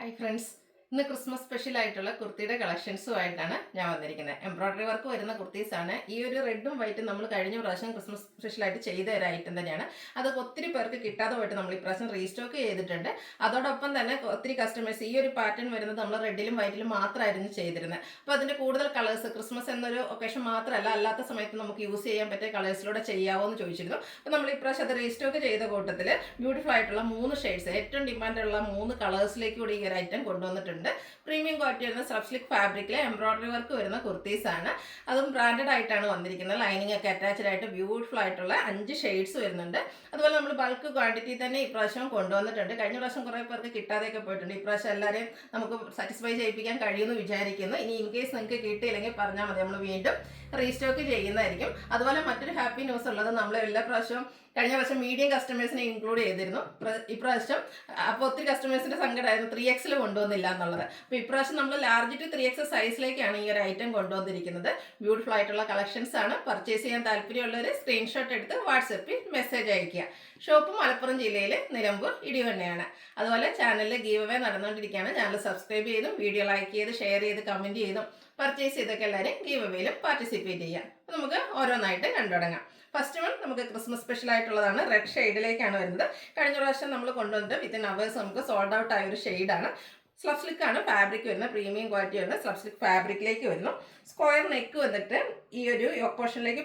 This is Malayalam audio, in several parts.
ഹായ് ഫ്രണ്ട്സ്, ഇന്ന് ക്രിസ്മസ് സ്പെഷ്യൽ ആയിട്ടുള്ള കുർത്തിയുടെ കളക്ഷൻസുമായിട്ടാണ് ഞാൻ വന്നിരിക്കുന്നത്. എംബ്രോയ്ഡറി വർക്ക് വരുന്ന കുർത്തീസാണ്. ഈ ഒരു റെഡും വൈറ്റും നമ്മൾ കഴിഞ്ഞ പ്രാവശ്യം ക്രിസ്മസ് സ്പെഷ്യലായിട്ട് ചെയ്ത ഒരു ഐറ്റം തന്നെയാണ്. അത് ഒത്തിരി പേർക്ക് കിട്ടാതെ പോയിട്ട് നമ്മൾ ഈ പ്രാവശ്യം റീസ്റ്റോക്ക് ചെയ്തിട്ടുണ്ട്. അതോടൊപ്പം തന്നെ ഒത്തിരി കസ്റ്റമേഴ്സ് ഈ ഒരു പാറ്റേൺ വരുന്നത് നമ്മൾ റെഡിലും വൈറ്റിലും മാത്രമായിരുന്നു ചെയ്തിരുന്നത്. അപ്പോൾ അതിൻ്റെ കൂടുതൽ കളേഴ്സ് ക്രിസ്മസ് എന്നൊരു ഒക്കേഷൻ മാത്രമല്ല, അല്ലാത്ത സമയത്ത് നമുക്ക് യൂസ് ചെയ്യാൻ പറ്റിയ കളേഴ്സിലൂടെ ചെയ്യാമോ എന്ന് ചോദിച്ചിരുന്നു. അപ്പോൾ നമ്മൾ ഈ പ്രാവശ്യം അത് റീസ്റ്റോക്ക് ചെയ്ത കൂട്ടത്തിൽ ബ്യൂട്ടിഫുൾ ആയിട്ടുള്ള 3 ഷെയ്ഡ്സ്, ഏറ്റവും ഡിമാൻഡുള്ള 3 കളേഴ്സിലേക്ക് കൂടി ഈ ഒരു ഐറ്റം കൊണ്ടുവന്നിട്ടുണ്ട്. പ്രീമിയം ക്വാളിറ്റി വരുന്ന സ്ലബ്സ്ലിക് ഫാബ്രിക്കിലെ എംബ്രോയ്ഡറി വർക്ക് വരുന്ന കുർത്തീസാണ്. അതും ബ്രാൻഡഡ് ആയിട്ടാണ് വന്നിരിക്കുന്നത്. ലൈനിങ് ഒക്കെ അറ്റാച്ച്ഡ് ആയിട്ട് ബ്യൂട്ടിഫുൾ ആയിട്ടുള്ള 5 ഷെയ്ഡ്സ് വരുന്നുണ്ട്. അതുപോലെ നമ്മൾ ബൾക്ക് ക്വാണ്ടിറ്റി തന്നെ ഇപ്രാവശ്യം കൊണ്ടുവന്നിട്ടുണ്ട്. കഴിഞ്ഞ പ്രാവശ്യം കുറേ പേർക്ക് കിട്ടാതെയൊക്കെ പോയിട്ടുണ്ട്. ഇപ്രാവശ്യം എല്ലാവരെയും നമുക്ക് സാറ്റിസ്ഫൈ ചെയ്യിപ്പിക്കാൻ കഴിയുമെന്ന് വിചാരിക്കുന്നു. ഇനി ഇൻ കേസ് നിങ്ങൾക്ക് കിട്ടിയില്ലെങ്കിൽ പറഞ്ഞാൽ മതി, നമ്മൾ വീണ്ടും റീസ്റ്റോക്ക് ചെയ്യുന്നതായിരിക്കും. അതുപോലെ മറ്റൊരു ഹാപ്പി ന്യൂസ് ഉള്ളത്, നമ്മൾ എല്ലാ പ്രാവശ്യവും കഴിഞ്ഞ പ്രാവശ്യം മീഡിയം കസ്റ്റമേഴ്സിനെ ഇൻക്ലൂഡ് ചെയ്തിരുന്നു. ഇപ്രാവശ്യം അപ്പോൾ ഒത്തിരി കസ്റ്റമേഴ്സിൻ്റെ സങ്കടമായിരുന്നു 3X കൊണ്ടുവന്നില്ല എന്നുള്ളത്. അപ്പോൾ ഇപ്രാവശ്യം നമ്മൾ ലാർജ് ടു 3X സൈസിലേക്കാണ് ഈ ഒരു ഐറ്റം കൊണ്ടുവന്നിരിക്കുന്നത്. ബ്യൂട്ടിഫുൾ ആയിട്ടുള്ള കളക്ഷൻസ് ആണ്. പർച്ചേസ് ചെയ്യാൻ താല്പര്യമുള്ളവർ സ്ക്രീൻഷോട്ട് എടുത്ത് വാട്സപ്പിൽ മെസ്സേജ് അയയ്ക്കുക. ഷോപ്പ് മലപ്പുറം ജില്ലയിൽ നിലമ്പൂർ ഇടിവണ്ണയാണ്. അതുപോലെ ചാനലിൽ ഗീവ് അവേ നടന്നുകൊണ്ടിരിക്കുകയാണ്. ചാനൽ സബ്സ്ക്രൈബ് ചെയ്തും വീഡിയോ ലൈക്ക് ചെയ്ത് ഷെയർ ചെയ്ത് കമൻറ്റ് ചെയ്തും പർച്ചേസ് ചെയ്തൊക്കെ എല്ലാവരും ഗീവ് അവേയിലും പാർട്ടിസിപ്പേറ്റ് ചെയ്യാം. അപ്പോൾ നമുക്ക് ഓരോന്നായിട്ട് കണ്ടു തുടങ്ങാം. ഫസ്റ്റ് വൺ നമുക്ക് ക്രിസ്മസ് സ്പെഷ്യൽ ആയിട്ടുള്ളതാണ്. റെഡ് ഷെയ്ഡിലേക്കാണ് വരുന്നത്. കഴിഞ്ഞ പ്രാവശ്യം നമ്മൾ കൊണ്ടുവന്നിട്ട് വിത്തിൻ അവേഴ്സ് നമുക്ക് സോൾഡ് ഔട്ട് ആയ ഒരു ഷെയ്ഡാണ്. സ്ലബ് സ്ലിക്ക് ആണ് ഫാബ്രിക് വരുന്നത്. പ്രീമിയം ക്വാളിറ്റി വരുന്നത് സ്ലബ് സ്ലിക്ക് ഫാബ്രിക്കിലേക്ക് വരുന്നു. സ്ക്വയർ നെക്ക് വന്നിട്ട് ഈ ഒരു യോക്ക് പോർഷനിലേക്ക്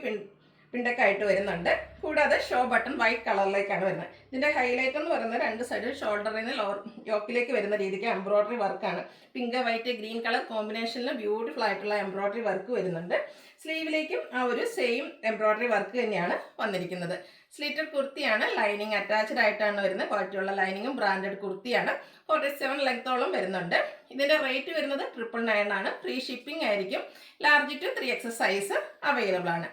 പിണ്ടക്കായിട്ട് വരുന്നുണ്ട്. കൂടാതെ ഷോ ബട്ടൺ വൈറ്റ് കളറിലേക്കാണ് വരുന്നത്. ഇതിൻ്റെ ഹൈലൈറ്റ് എന്ന് പറയുന്നത് 2 സൈഡിൽ ഷോൾഡറിൽ നിന്ന് ലോവർ യോക്കിലേക്ക് വരുന്ന രീതിക്ക് എംബ്രോയ്ഡറി വർക്കാണ്. പിങ്ക് വൈറ്റ് ഗ്രീൻ കളർ കോമ്പിനേഷനിൽ ബ്യൂട്ടിഫുൾ ആയിട്ടുള്ള എംബ്രോയ്ഡറി വർക്ക് വരുന്നുണ്ട്. സ്ലീവിലേക്കും ആ ഒരു സെയിം എംബ്രോയ്ഡറി വർക്ക് തന്നെയാണ് വന്നിരിക്കുന്നത്. സ്ലീറ്റഡ് കുർത്തിയാണ്. ലൈനിങ് അറ്റാച്ച്ഡ് ആയിട്ടാണ് വരുന്നത്. ക്വാളിറ്റിയുള്ള ലൈനിങ്ങും ബ്രാൻഡഡ് കുർത്തിയാണ്. 47 ലെങ്ത്തോളം വരുന്നുണ്ട്. ഇതിൻ്റെ റേറ്റ് വരുന്നത് 999 ആണ്. ഫ്രീ ഷിപ്പിംഗ് ആയിരിക്കും. Large to 3X size available ആണ്.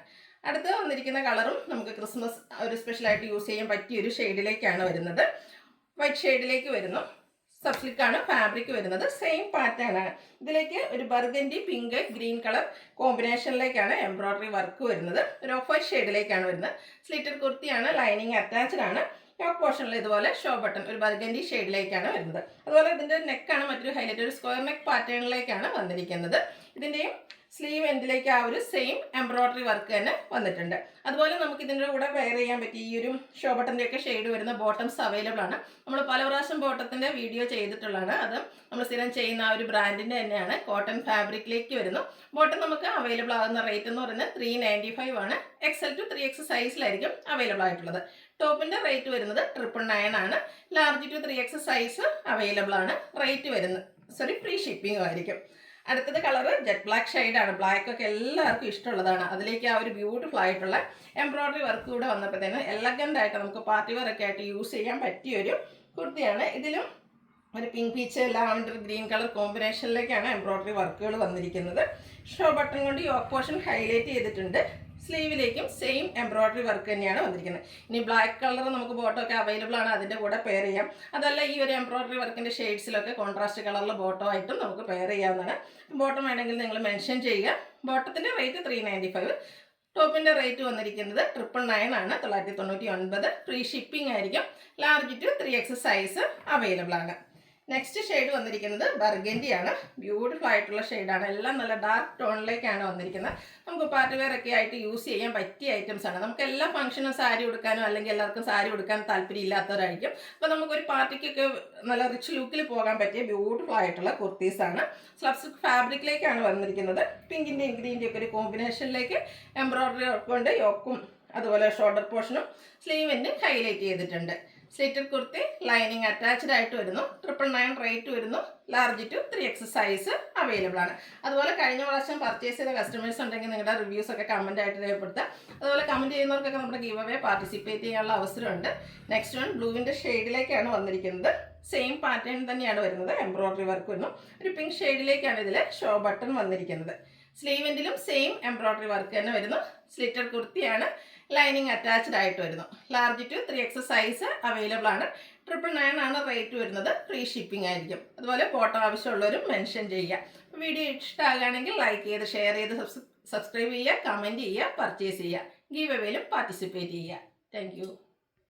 അടുത്ത് വന്നിരിക്കുന്ന കളറും നമുക്ക് ക്രിസ്മസ് ഒരു സ്പെഷ്യലായിട്ട് യൂസ് ചെയ്യാൻ പറ്റിയ ഒരു ഷെയ്ഡിലേക്കാണ് വരുന്നത്. വൈറ്റ് ഷെയ്ഡിലേക്ക് വരുന്നു. സബ്സ്ലിക്കാണ് ഫാബ്രിക് വരുന്നത്. സെയിം പാറ്റേൺ ആണ്. ഇതിലേക്ക് ഒരു ബർഗൻഡി പിങ്ക് ഗ്രീൻ കളർ കോമ്പിനേഷനിലേക്കാണ് എംബ്രോയ്ഡറി വർക്ക് വരുന്നത്. ഒരു ഓഫ് വൈറ്റ് ഷെയ്ഡിലേക്കാണ് വരുന്നത്. സ്ലിറ്റഡ് കുർത്തിയാണ്. ലൈനിങ് അറ്റാച്ച്ഡ് ആണ്. യോക്ക് പോർഷനിൽ ഇതുപോലെ ഷോ ബട്ടൺ ഒരു ബർഗൻഡി ഷെയ്ഡിലേക്കാണ് വരുന്നത്. അതുപോലെ ഇതിൻ്റെ നെക്കാണ് മറ്റൊരു ഹൈലൈറ്റ്. ഒരു സ്ക്വയർ നെക്ക് പാറ്റേണിലേക്കാണ് വന്നിരിക്കുന്നത്. ഇതിൻ്റെയും സ്ലീവ് എൻഡിലേക്ക് ആ ഒരു സെയിം എംബ്രോയ്ഡറി വർക്ക് തന്നെ വന്നിട്ടുണ്ട്. അതുപോലെ നമുക്ക് ഇതിൻ്റെ കൂടെ വെയർ ചെയ്യാൻ പറ്റിയ ഈ ഒരു ഷോ ബട്ടൻ്റെ ഒക്കെ ഷെയ്ഡ് വരുന്ന ബോട്ടംസ് അവൈലബിൾ ആണ്. നമ്മൾ പല പ്രാവശ്യം ബോട്ടത്തിൻ്റെ വീഡിയോ ചെയ്തിട്ടുള്ളതാണ്. അത് നമ്മൾ സ്ഥിരം ചെയ്യുന്ന ആ ഒരു ബ്രാൻഡിൻ്റെ തന്നെയാണ്. കോട്ടൺ ഫാബ്രിക്കിലേക്ക് വരുന്നു. ബോട്ടം നമുക്ക് അവൈലബിൾ ആകുന്ന റേറ്റ് എന്ന് പറയുന്നത് 395 ആണ്. XL ടു 3X സൈസിലായിരിക്കും അവൈലബിൾ ആയിട്ടുള്ളത്. ടോപ്പിൻ്റെ റേറ്റ് വരുന്നത് 999 ആണ്. Large to 3X size available ആണ്. റേറ്റ് വരുന്നത് ഫ്രീ ഷിപ്പിംഗും ആയിരിക്കും. അടുത്തത് കളറ് ജെറ്റ് ബ്ലാക്ക് ഷെയ്ഡാണ്. ബ്ലാക്ക് ഒക്കെ എല്ലാവർക്കും ഇഷ്ടമുള്ളതാണ്. അതിലേക്ക് ആ ഒരു ബ്യൂട്ടിഫുൾ ആയിട്ടുള്ള എംബ്രോയ്ഡറി വർക്ക് കൂടെ വന്നപ്പോഴത്തേന് എലഗൻ്റ് ആയിട്ട് നമുക്ക് പാർട്ടി വെയർ ഒക്കെ ആയിട്ട് യൂസ് ചെയ്യാൻ പറ്റിയൊരു കുർത്തിയാണ്. ഇതിലും ഒരു pink peach lavender green colour കോമ്പിനേഷനിലേക്കാണ് എംബ്രോയ്ഡറി വർക്കുകൾ വന്നിരിക്കുന്നത്. ഷോ ബട്ടൺ കൊണ്ട് യോക്ക് പോർഷൻ ഹൈലൈറ്റ് ചെയ്തിട്ടുണ്ട്. സ്ലീവിലേക്കും സെയിം എംബ്രോയ്ഡറി വർക്ക് തന്നെയാണ് വന്നിരിക്കുന്നത്. ഇനി ബ്ലാക്ക് കളർ നമുക്ക് ബോട്ടം ഒക്കെ അവൈലബിൾ ആണ്. അതിൻ്റെ കൂടെ പെയർ ചെയ്യാം. അതല്ല ഈ ഒരു എംബ്രോയ്ഡറി വർക്കിൻ്റെ ഷെയ്ഡ്സിലൊക്കെ കോൺട്രാസ്റ്റ് കളറിൽ ബോട്ടം ആയിട്ടും നമുക്ക് പെയർ ചെയ്യാവുന്നതാണ്. ബോട്ടം വേണമെങ്കിൽ നിങ്ങൾ മെൻഷൻ ചെയ്യുക. ബോട്ടത്തിൻ്റെ റേറ്റ് 395. ടോപ്പിൻ്റെ റേറ്റ് വന്നിരിക്കുന്നത് 999 ആണ്. 999. ഫ്രീ ഷിപ്പിംഗ് ആയിരിക്കും. Large to 3X size available ആണ്. നെക്സ്റ്റ് ഷെയ്ഡ് വന്നിരിക്കുന്നത് ബർഗൻഡി ആണ്. ബ്യൂട്ടിഫുൾ ആയിട്ടുള്ള ഷെയ്ഡാണ്. എല്ലാം നല്ല ഡാർക്ക് ടോണിലേക്കാണ് വന്നിരിക്കുന്നത്. നമുക്ക് പാർട്ടി വെയർ ഒക്കെ ആയിട്ട് യൂസ് ചെയ്യാൻ പറ്റിയ ഐറ്റംസ് ആണ്. നമുക്ക് എല്ലാ ഫംഗ്ഷനും സാരി ഉടുക്കാനോ അല്ലെങ്കിൽ എല്ലാവർക്കും സാരി ഉടുക്കാൻ താല്പര്യം ഇല്ലാത്തവരായിരിക്കും. അപ്പോൾ നമുക്കൊരു പാർട്ടിക്കൊക്കെ നല്ല റിച്ച് ലുക്കിൽ പോകാൻ പറ്റിയ ബ്യൂട്ടിഫുൾ ആയിട്ടുള്ള കുർത്തീസാണ്. സ്ലബ്സ് ഫാബ്രിക്കിലേക്കാണ് വന്നിരിക്കുന്നത്. പിങ്കിൻ്റെയും ഗ്രീൻ്റെയും ഒക്കെ ഒരു കോമ്പിനേഷനിലേക്ക് എംബ്രോയ്ഡറി കൊണ്ട് യോക്കും അതുപോലെ ഷോൾഡർ പോർഷനും സ്ലീവിൻ്റെ ഹൈലൈറ്റ് ചെയ്തിട്ടുണ്ട്. സ്ലിറ്റഡ് കുർത്തി ലൈനിങ് അറ്റാച്ച്ഡ് ആയിട്ട് വരുന്നു. 999 റേറ്റ് വരുന്നു. Large to 3X size available ആണ്. അതുപോലെ കഴിഞ്ഞ പ്രാവശ്യം പർച്ചേസ് ചെയ്ത കസ്റ്റമേഴ്സ് ഉണ്ടെങ്കിൽ നിങ്ങളുടെ റിവ്യൂസ് ഒക്കെ കമൻ്റ് ആയിട്ട് രേഖപ്പെടുത്തുക. അതുപോലെ കമൻറ്റ് ചെയ്യുന്നവർക്കൊക്കെ നമ്മുടെ ഗീവ് അവേ പാർട്ടിസിപ്പേറ്റ് ചെയ്യാനുള്ള അവസരമുണ്ട്. നെക്സ്റ്റ് വൺ ബ്ലൂവിൻ്റെ ഷെയ്ഡിലേക്കാണ് വന്നിരിക്കുന്നത്. സെയിം പാറ്റേൺ തന്നെയാണ് വരുന്നത്. എംബ്രോയ്ഡറി വർക്ക് വരുന്നു. ഒരു പിങ്ക് ഷെയ്ഡിലേക്കാണ് ഇതിൽ ഷോ ബട്ടൺ വന്നിരിക്കുന്നത്. സ്ലീവെൻഡിലും സെയിം എംബ്രോയ്ഡറി വർക്ക് തന്നെ വരുന്നു. സ്ലിറ്റഡ് കുർത്തിയാണ്. ലൈനിങ് അറ്റാച്ച്ഡ് ആയിട്ട് വരുന്നു. Large to 3X size available ആണ്. 999 ആണ് റേറ്റ് വരുന്നത്. ഫ്രീ ഷിപ്പിംഗ് ആയിരിക്കും. അതുപോലെ ഫോട്ടോ ആവശ്യമുള്ളവരും മെൻഷൻ ചെയ്യുക. വീഡിയോ ഇഷ്ടമാകുകയാണെങ്കിൽ ലൈക്ക് ചെയ്ത് ഷെയർ ചെയ്ത് സബ്സ്ക്രൈബ് ചെയ്യുക, കമൻറ്റ് ചെയ്യുക, പർച്ചേസ് ചെയ്യുക. ഗീവ് അവേയിലും പാർട്ടിസിപ്പേറ്റ് ചെയ്യുക. താങ്ക്